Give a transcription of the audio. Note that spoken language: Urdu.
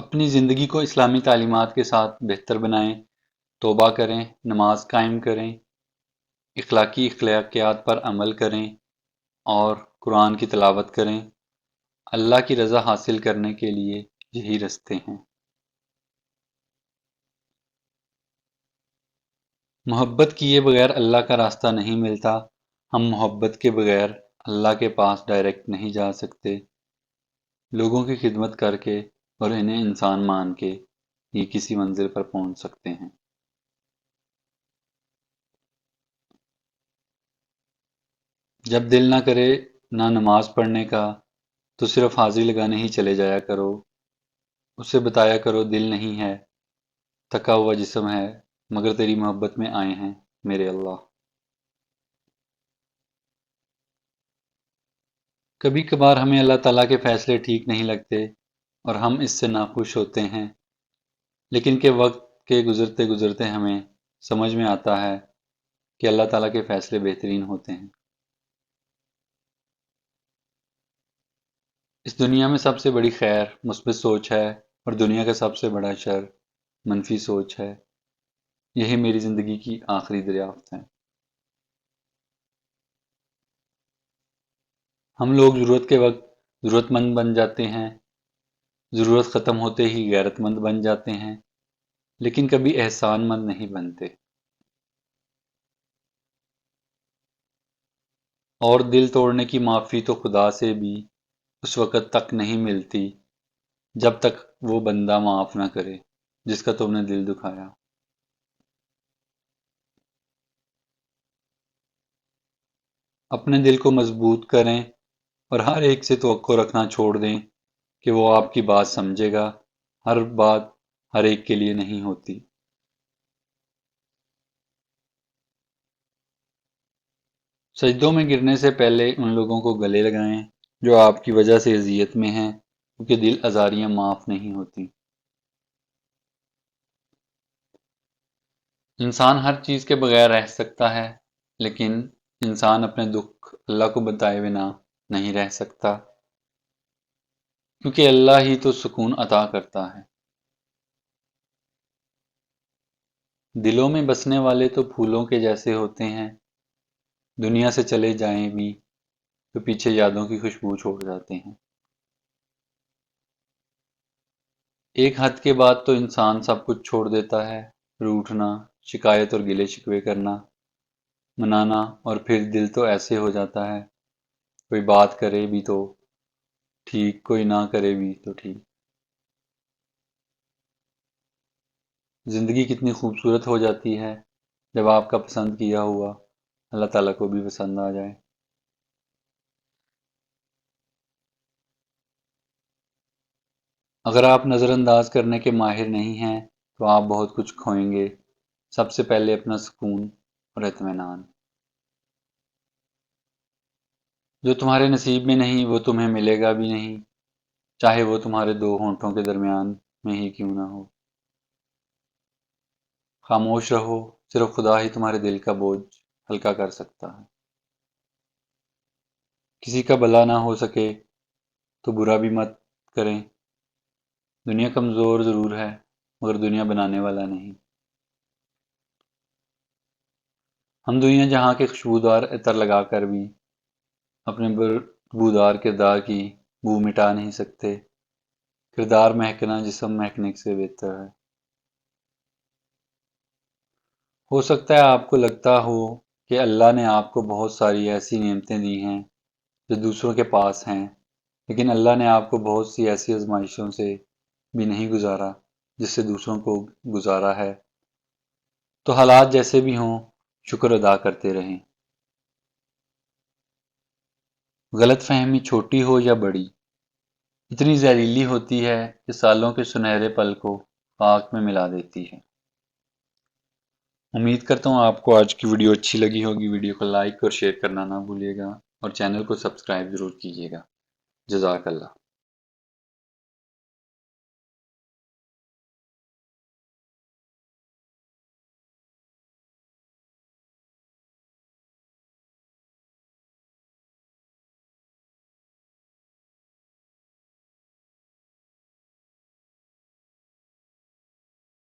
اپنی زندگی کو اسلامی تعلیمات کے ساتھ بہتر بنائیں، توبہ کریں، نماز قائم کریں، اخلاقی اخلاقیات پر عمل کریں اور قرآن کی تلاوت کریں۔ اللہ کی رضا حاصل کرنے کے لیے یہی راستے ہیں۔ محبت کیے بغیر اللہ کا راستہ نہیں ملتا۔ ہم محبت کے بغیر اللہ کے پاس ڈائریکٹ نہیں جا سکتے۔ لوگوں کی خدمت کر کے اور انہیں انسان مان کے ہی کسی منزل پر پہنچ سکتے ہیں۔ جب دل نہ کرے نہ نماز پڑھنے کا تو صرف حاضری لگانے ہی چلے جایا کرو۔ اسے بتایا کرو دل نہیں ہے، تھکا ہوا جسم ہے، مگر تیری محبت میں آئے ہیں میرے اللہ۔ کبھی کبھار ہمیں اللہ تعالیٰ کے فیصلے ٹھیک نہیں لگتے اور ہم اس سے ناخوش ہوتے ہیں، لیکن وقت کے گزرتے گزرتے ہمیں سمجھ میں آتا ہے کہ اللہ تعالیٰ کے فیصلے بہترین ہوتے ہیں۔ اس دنیا میں سب سے بڑی خیر مثبت سوچ ہے اور دنیا کا سب سے بڑا شر منفی سوچ ہے۔ یہی میری زندگی کی آخری دریافت ہے۔ ہم لوگ ضرورت کے وقت ضرورت مند بن جاتے ہیں، ضرورت ختم ہوتے ہی غیرت مند بن جاتے ہیں، لیکن کبھی احسان مند نہیں بنتے۔ اور دل توڑنے کی معافی تو خدا سے بھی اس وقت تک نہیں ملتی جب تک وہ بندہ معاف نہ کرے جس کا تم نے دل دکھایا۔ اپنے دل کو مضبوط کریں اور ہر ایک سے توقع رکھنا چھوڑ دیں کہ وہ آپ کی بات سمجھے گا۔ ہر بات ہر ایک کے لیے نہیں ہوتی۔ سجدوں میں گرنے سے پہلے ان لوگوں کو گلے لگائیں جو آپ کی وجہ سے اذیت میں ہیں، کیونکہ دل آزاریاں معاف نہیں ہوتی۔ انسان ہر چیز کے بغیر رہ سکتا ہے، لیکن انسان اپنے دکھ اللہ کو بتائے بنا نہیں رہ سکتا، کیونکہ اللہ ہی تو سکون عطا کرتا ہے۔ دلوں میں بسنے والے تو پھولوں کے جیسے ہوتے ہیں، دنیا سے چلے جائیں بھی تو پیچھے یادوں کی خوشبو چھوڑ جاتے ہیں۔ ایک حد کے بعد تو انسان سب کچھ چھوڑ دیتا ہے، روٹھنا، شکایت اور گلے شکوے کرنا، منانا، اور پھر دل تو ایسے ہو جاتا ہے کوئی بات کرے بھی تو ٹھیک، کوئی نہ کرے بھی تو ٹھیک۔ زندگی کتنی خوبصورت ہو جاتی ہے جب آپ کا پسند کیا ہوا اللہ تعالیٰ کو بھی پسند آ جائے۔ اگر آپ نظر انداز کرنے کے ماہر نہیں ہیں تو آپ بہت کچھ کھوئیں گے، سب سے پہلے اپنا سکون اور اطمینان۔ جو تمہارے نصیب میں نہیں وہ تمہیں ملے گا بھی نہیں، چاہے وہ تمہارے دو ہونٹوں کے درمیان میں ہی کیوں نہ ہو۔ خاموش رہو، صرف خدا ہی تمہارے دل کا بوجھ ہلکا کر سکتا ہے۔ کسی کا بھلا نہ ہو سکے تو برا بھی مت کریں۔ دنیا کمزور ضرور ہے مگر دنیا بنانے والا نہیں۔ ہم دنیا جہاں کے خوشبودار عطر لگا کر بھی اپنے بدبودار کردار کی بو مٹا نہیں سکتے۔ کردار مہکنا جسم مہکنے سے بہتر ہے۔ ہو سکتا ہے آپ کو لگتا ہو کہ اللہ نے آپ کو بہت ساری ایسی نعمتیں دی ہیں جو دوسروں کے پاس ہیں، لیکن اللہ نے آپ کو بہت سی ایسی آزمائشوں سے بھی نہیں گزارا جس سے دوسروں کو گزارا ہے۔ تو حالات جیسے بھی ہوں شکر ادا کرتے رہیں۔ غلط فہمی چھوٹی ہو یا بڑی اتنی زہریلی ہوتی ہے کہ سالوں کے سنہرے پل کو خاک میں ملا دیتی ہے۔ امید کرتا ہوں آپ کو آج کی ویڈیو اچھی لگی ہوگی۔ ویڈیو کو لائک اور شیئر کرنا نہ بھولیے گا اور چینل کو سبسکرائب ضرور کیجیے گا۔ جزاک اللہ۔